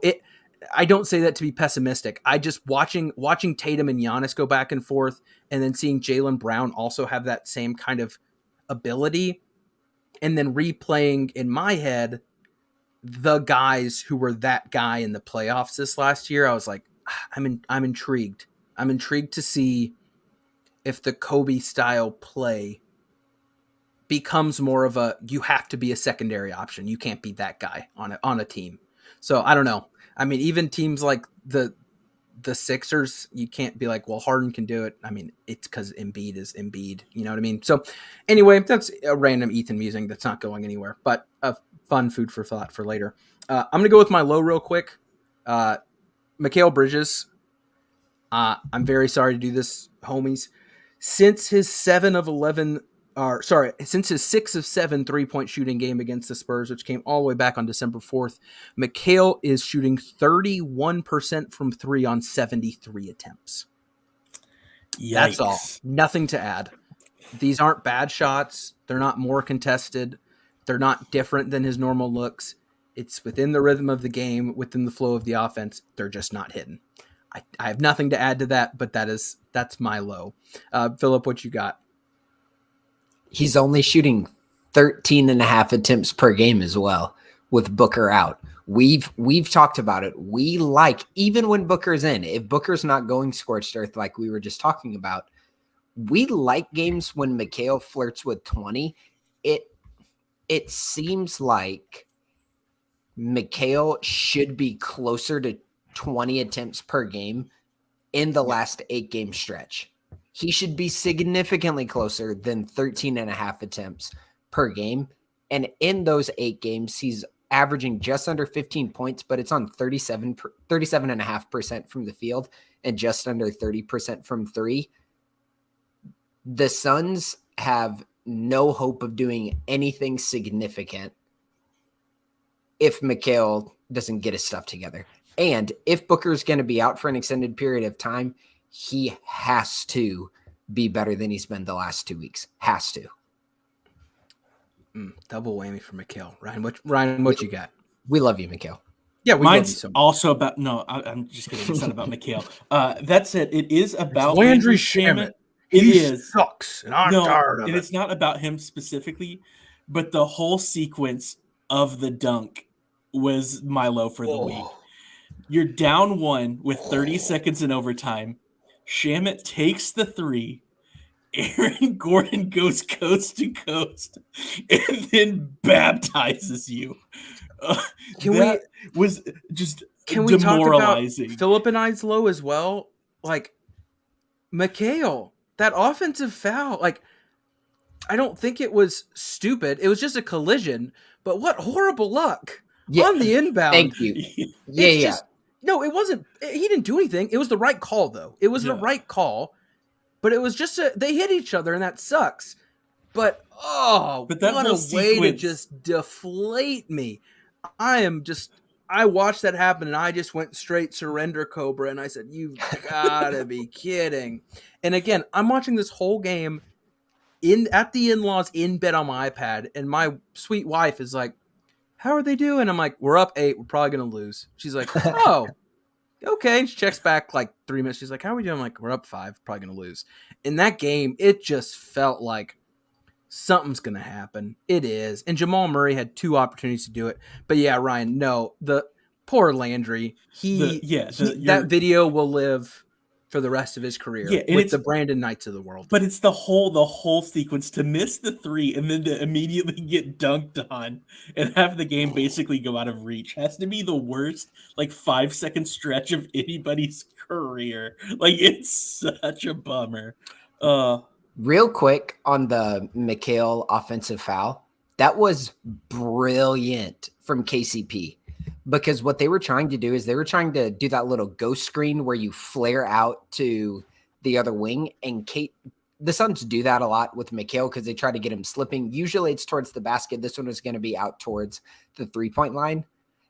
I don't say that to be pessimistic. I just watching Tatum and Giannis go back and forth, and then seeing Jaylen Brown also have that same kind of ability, and then replaying in my head the guys who were that guy in the playoffs this last year. I was like, I'm intrigued. I'm intrigued to see if the Kobe style play becomes more of a, you have to be a secondary option. You can't be that guy on a team. So I don't know. I mean, even teams like the Sixers, you can't be like, well, Harden can do it. I mean, it's because Embiid is Embiid. You know what I mean? So anyway, that's a random Ethan musing that's not going anywhere, but a fun food for thought for later. I'm going to go with my low real quick. Mikal Bridges. I'm very sorry to do this, homies. Since his 6 of 7 3-point shooting game against the Spurs, which came all the way back on December 4th, Mikal is shooting 31% from 3 on 73 attempts. Yikes. That's all. Nothing to add. These aren't bad shots. They're not more contested. They're not different than his normal looks. It's within the rhythm of the game, within the flow of the offense. They're just not hidden. I have nothing to add to that, but that's my low. Philip, what you got? He's only shooting 13.5 attempts per game as well with Booker out. We've talked about it. We like, even when Booker's in, if Booker's not going scorched earth like we were just talking about, we like games when Mikal flirts with 20. It seems like Mikal should be closer to 20 attempts per game in the last 8-game stretch. He should be significantly closer than 13.5 attempts per game. And in those 8 games, he's averaging just under 15 points, but it's on 37.5% from the field and just under 30% from 3. The Suns have no hope of doing anything significant if Mikal doesn't get his stuff together. And if Booker's going to be out for an extended period of time, he has to be better than he's been the last 2 weeks. Has to. Double whammy for Mikal. Ryan, what you got? We love you, Mikal. Yeah, we Mine's love you so much. also about. No, I'm just kidding. It's not about Mikal. That's it. It is about Landry Shamet. Shamet. It He is. sucks, and I'm tired of and it. it's not about him specifically, but the whole sequence of the dunk was my low for the week. You're down 1 with 30 seconds in overtime. Shamet takes the 3. Aaron Gordon goes coast to coast and then baptizes you. Can that was just demoralizing. Talk about Philip and I's low as well? Like, Mikal, that offensive foul, like, I don't think it was stupid. It was just a collision, but what horrible luck on the inbound. Thank you. Yeah. No, it wasn't. He didn't do anything. It was the right call, though. It was the right call, but it was just they hit each other, and that sucks. But what a way to just deflate me. I watched that happen, and I just went straight surrender Cobra, and I said, "You've got to be kidding!" And again, I'm watching this whole game at the in-laws in bed on my iPad, and my sweet wife is like, "How are they doing?" I'm like, "We're up 8. We're probably gonna lose." She's like, "Oh, okay." And she checks back like 3 minutes. She's like, "How are we doing?" I'm like, "We're up 5. Probably gonna lose." In that game, it just felt like something's gonna happen. It is. And Jamal Murray had 2 opportunities to do it. But yeah, Ryan, no, the poor Landry. That video will live for the rest of his career and with the Brandon Knights of the world. But it's the whole sequence to miss the three and then to immediately get dunked on and have the game basically go out of reach has to be the worst 5-second stretch of anybody's career. It's such a bummer. Real quick on the Mikhail offensive foul, that was brilliant from KCP. Because what they were trying to do is they were trying to do that little ghost screen where you flare out to the other wing. And the Suns do that a lot with Mikhail because they try to get him slipping. Usually it's towards the basket. This one was going to be out towards the 3-point line.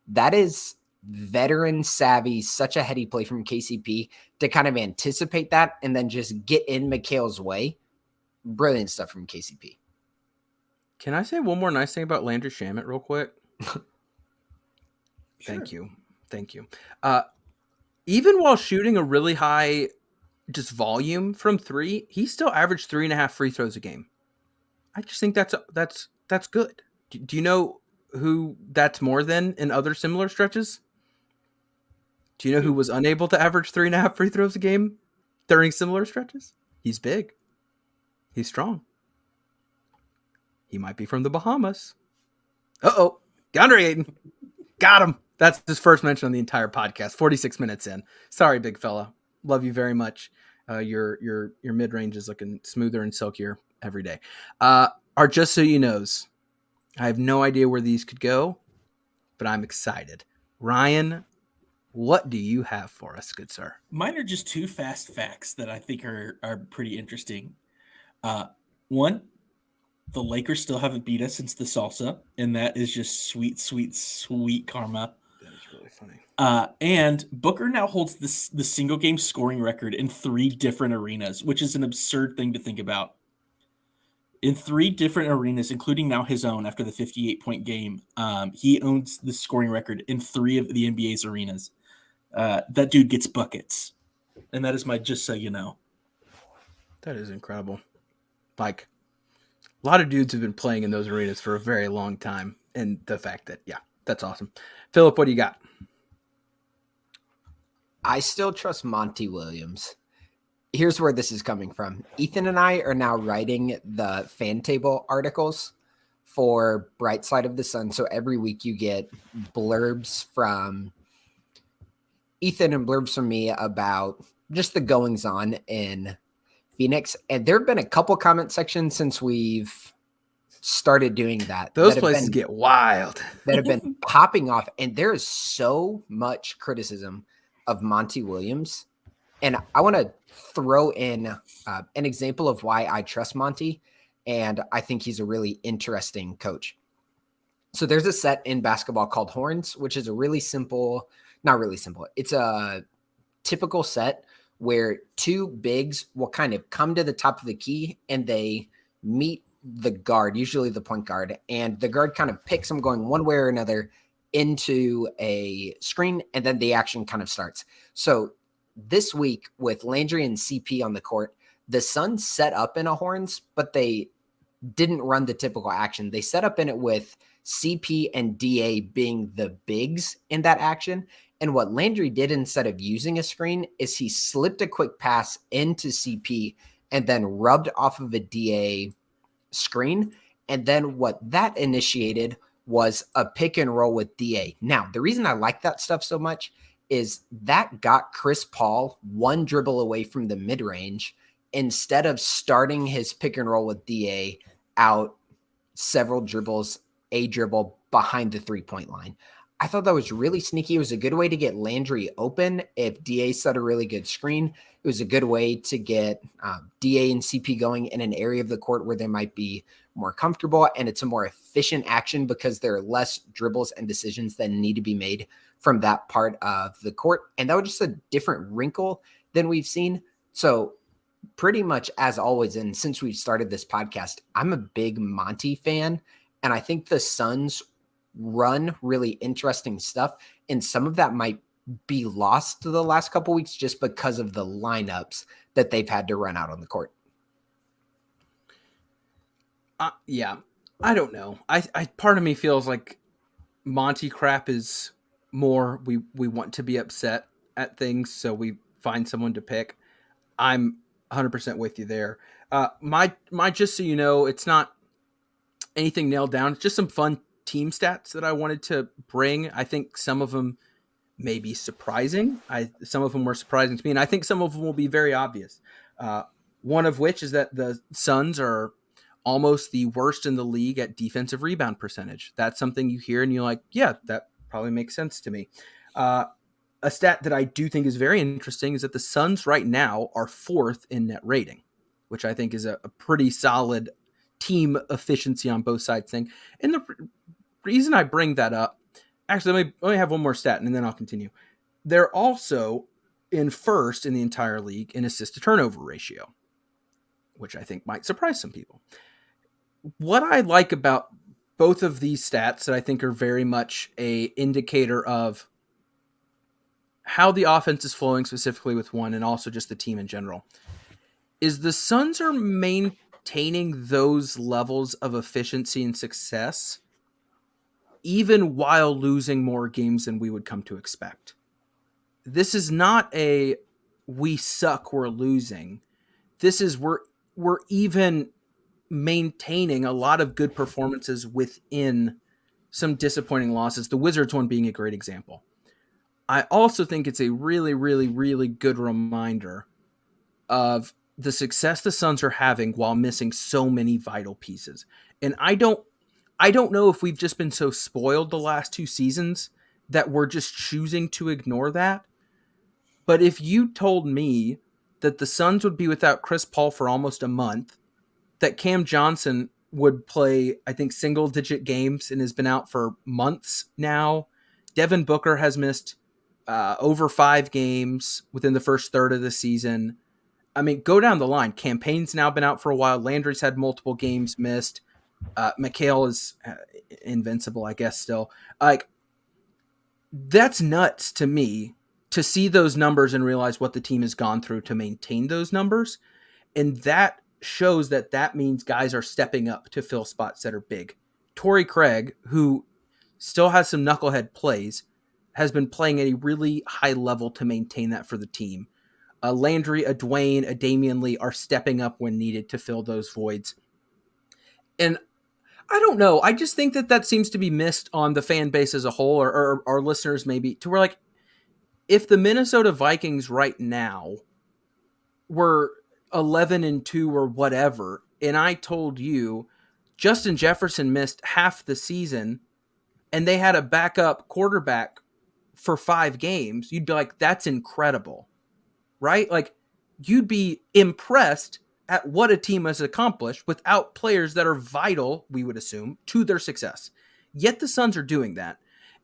That is veteran savvy, such a heady play from KCP to kind of anticipate that and then just get in Mikhail's way. Brilliant stuff from KCP. Can I say one more nice thing about Landry Shamet real quick? Thank you. Even while shooting a really high just volume from three, he still averaged 3.5 free throws a game. I just think that's good. Do you know who that's more than in other similar stretches? Do you know who was unable to average 3.5 free throws a game during similar stretches? He's big. He's strong. He might be from the Bahamas. Uh-oh. DeAndre Ayton. Got him. That's his first mention on the entire podcast. 46 minutes in. Sorry, big fella. Love you very much. Your mid-range is looking smoother and silkier every day. Are just so you knows, I have no idea where these could go, but I'm excited. Ryan, what do you have for us, good sir? Mine are just two fast facts that I think are pretty interesting. One, the Lakers still haven't beat us since the salsa, and that is just sweet, sweet, sweet karma. That is really funny. And Booker now holds the single game scoring record in 3 different arenas, which is an absurd thing to think about. In 3 different arenas, including now his own after the 58-point game, he owns the scoring record in 3 of the NBA's arenas. That dude gets buckets. And that is my just so you know. That is incredible. A lot of dudes have been playing in those arenas for a very long time. And the fact that, that's awesome. Philip, what do you got? I still trust Monty Williams. Here's where this is coming from. Ethan and I are now writing the fan table articles for Bright Side of the Sun. So every week you get blurbs from Ethan and blurbs from me about just the goings on in Phoenix. And there have been a couple comment sections since we've started doing that. Those places get wild. That have been popping off. And there is so much criticism of Monty Williams. And I want to throw in an example of why I trust Monty. And I think he's a really interesting coach. So there's a set in basketball called Horns, which is a really simple, not really simple. It's a typical set where 2 bigs will kind of come to the top of the key and they meet the guard, usually the point guard. And the guard kind of picks them going one way or another into a screen. And then the action kind of starts. So this week with Landry and CP on the court, the Suns set up in a Horns, but they didn't run the typical action. They set up in it with CP and DA being the bigs in that action. And what Landry did instead of using a screen is he slipped a quick pass into CP and then rubbed off of a DA screen. And then what that initiated was a pick and roll with DA. Now, the reason I like that stuff so much is that got Chris Paul 1 dribble away from the mid-range instead of starting his pick and roll with DA out several dribbles, a dribble behind the 3-point line. I thought that was really sneaky. It was a good way to get Landry open if DA set a really good screen. It was a good way to get DA and CP going in an area of the court where they might be more comfortable, and it's a more efficient action because there are less dribbles and decisions that need to be made from that part of the court. And that was just a different wrinkle than we've seen. So pretty much as always, and since we've started this podcast, I'm a big Monty fan, and I think the Suns run really interesting stuff, and some of that might be lost to the last couple weeks just because of the lineups that they've had to run out on the court. Yeah, I don't know. I part of me feels like Monty crap is more we want to be upset at things, so we find someone to pick. I'm 100% with you there. My just so you know, it's not anything nailed down. It's just some fun team stats that I wanted to bring. I think some of them may be surprising. Some of them were surprising to me, and I think some of them will be very obvious. One of which is that the Suns are almost the worst in the league at defensive rebound percentage. That's something you hear and you're like, yeah, that probably makes sense to me. A stat that I do think is very interesting is that the Suns right now are 4th in net rating, which I think is a pretty solid team efficiency on both sides thing. And the reason I bring that up, actually, let me have one more stat and then I'll continue. They're also in 1st in the entire league in assist to turnover ratio, which I think might surprise some people. What I like about both of these stats that I think are very much a indicator of how the offense is flowing specifically with one and also just the team in general is the Suns are maintaining those levels of efficiency and success even while losing more games than we would come to expect. This is not a we suck, we're losing. This is we're even maintaining a lot of good performances within some disappointing losses. The Wizards one being a great example. I also think it's a really, really, really good reminder of the success the Suns are having while missing so many vital pieces. And I don't know if we've just been so spoiled the last 2 seasons that we're just choosing to ignore that. But if you told me that the Suns would be without Chris Paul for almost a month, that Cam Johnson would play, I think, single-digit games and has been out for months now. Devin Booker has missed over 5 games within the first third of the season. I mean, go down the line. Campaign's now been out for a while. Landry's had multiple games missed. Mikhail is invincible, I guess, still. Like, that's nuts to me to see those numbers and realize what the team has gone through to maintain those numbers. And that shows that means guys are stepping up to fill spots that are big. Torrey Craig, who still has some knucklehead plays, has been playing at a really high level to maintain that for the team. Landry, a Dwayne, a Damian Lee are stepping up when needed to fill those voids. And I don't know. I just think that seems to be missed on the fan base as a whole, or our listeners maybe, to where, like, if the Minnesota Vikings right now were 11-2 or whatever, and I told you Justin Jefferson missed half the season and they had a backup quarterback for 5 games, you'd be like, that's incredible, right? Like, you'd be impressed at what a team has accomplished without players that are vital, we would assume, to their success. Yet the Suns are doing that.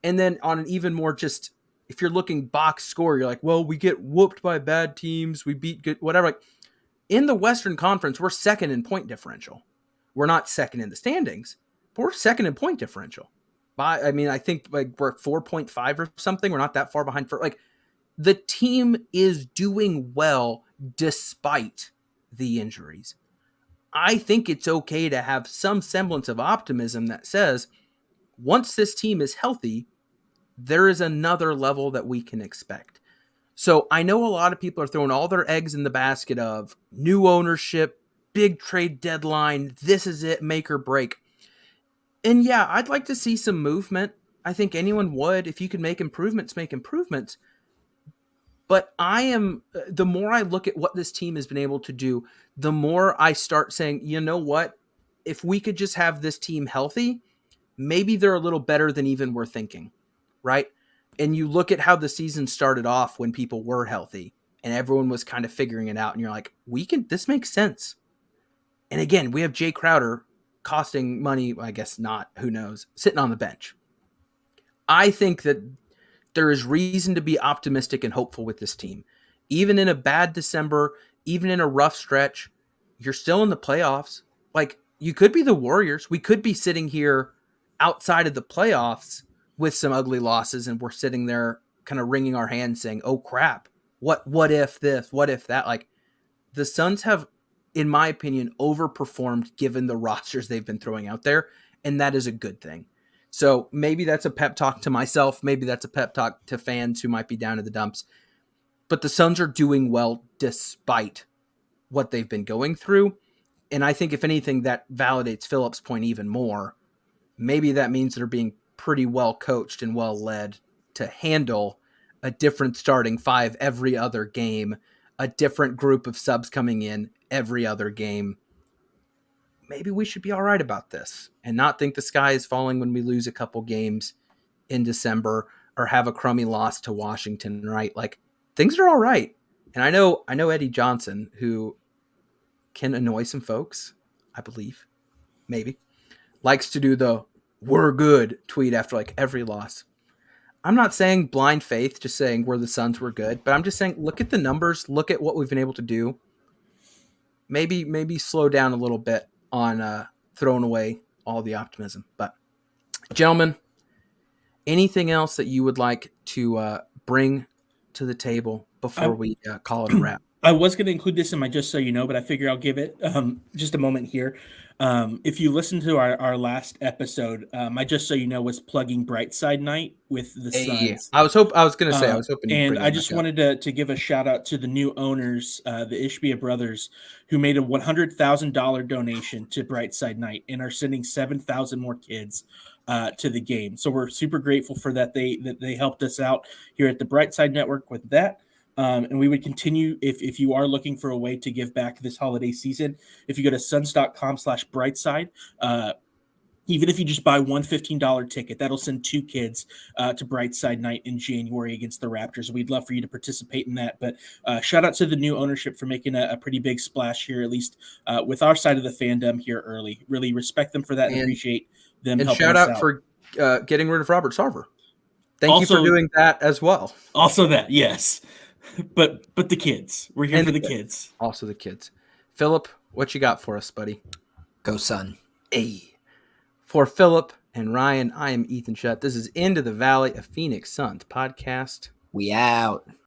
And then on an even more just, if you're looking box score, you're like, well, we get whooped by bad teams, we beat good, whatever. Like, in the Western Conference, we're 2nd in point differential. We're not 2nd in the standings, but we're 2nd in point differential. I think like we're 4.5 or something. We're not that far behind. The team is doing well despite the injuries. I think it's okay to have some semblance of optimism that says once this team is healthy, there is another level that we can expect. So I know a lot of people are throwing all their eggs in the basket of new ownership, big trade deadline, this is it, make or break. And yeah, I'd like to see some movement. I think anyone would. If you could make improvements, make improvements. But the more I look at what this team has been able to do, the more I start saying, you know what? If we could just have this team healthy, maybe they're a little better than even we're thinking, right? And you look at how the season started off when people were healthy and everyone was kind of figuring it out. And you're like, this makes sense. And again, we have Jay Crowder costing money. I guess not, who knows, sitting on the bench. I think that there is reason to be optimistic and hopeful with this team. Even in a bad December, even in a rough stretch, you're still in the playoffs. Like, you could be the Warriors. We could be sitting here outside of the playoffs with some ugly losses, and we're sitting there kind of wringing our hands saying, oh crap, what if this, what if that? Like, the Suns have, in my opinion, overperformed given the rosters they've been throwing out there, and that is a good thing. So maybe that's a pep talk to myself. Maybe that's a pep talk to fans who might be down in the dumps. but the Suns are doing well despite what they've been going through. And I think if anything, that validates Philip's point even more. Maybe that means they're being pretty well coached and well led to handle a different starting five every other game, a different group of subs coming in every other game. Maybe we should be all right about this and not think the sky is falling when we lose a couple games in December or have a crummy loss to Washington, right? Like, things are all right. And I know Eddie Johnson, who can annoy some folks, I believe, maybe, likes to do the "we're good" tweet after like every loss. I'm not saying blind faith, just saying we're the Suns, we're good, but I'm just saying look at the numbers, look at what we've been able to do. Maybe slow down a little bit on throwing away all the optimism. But gentlemen, anything else that you would like to bring to the table before we call it a wrap? I was going to include this in my Just So You Know, but I figure I'll give it just a moment here. If you listen to our last episode, my Just So You Know was plugging Brightside Night with the Suns. I was hoping. And I just wanted to give a shout out to the new owners, the Ishbia brothers, who made a $100,000 donation to Brightside Night and are sending 7,000 more kids to the game. So we're super grateful for that. They helped us out here at the Brightside Network with that. And we would continue if you are looking for a way to give back this holiday season. If you go to suns.com/brightside, even if you just buy one $15 ticket, that'll send 2 kids to Brightside Night in January against the Raptors. We'd love for you to participate in that. But shout out to the new ownership for making a pretty big splash here, at least with our side of the fandom here early. Really respect them for that and appreciate them helping us out. And shout out for getting rid of Robert Sarver. Thank you for doing that as well. Also that, yes. But the kids. We're here for the kids. Also the kids. Philip, what you got for us, buddy? Go Sun. Hey. For Philip and Ryan, I am Ethan Shutt. This is Into the Valley of Phoenix Suns podcast. We out.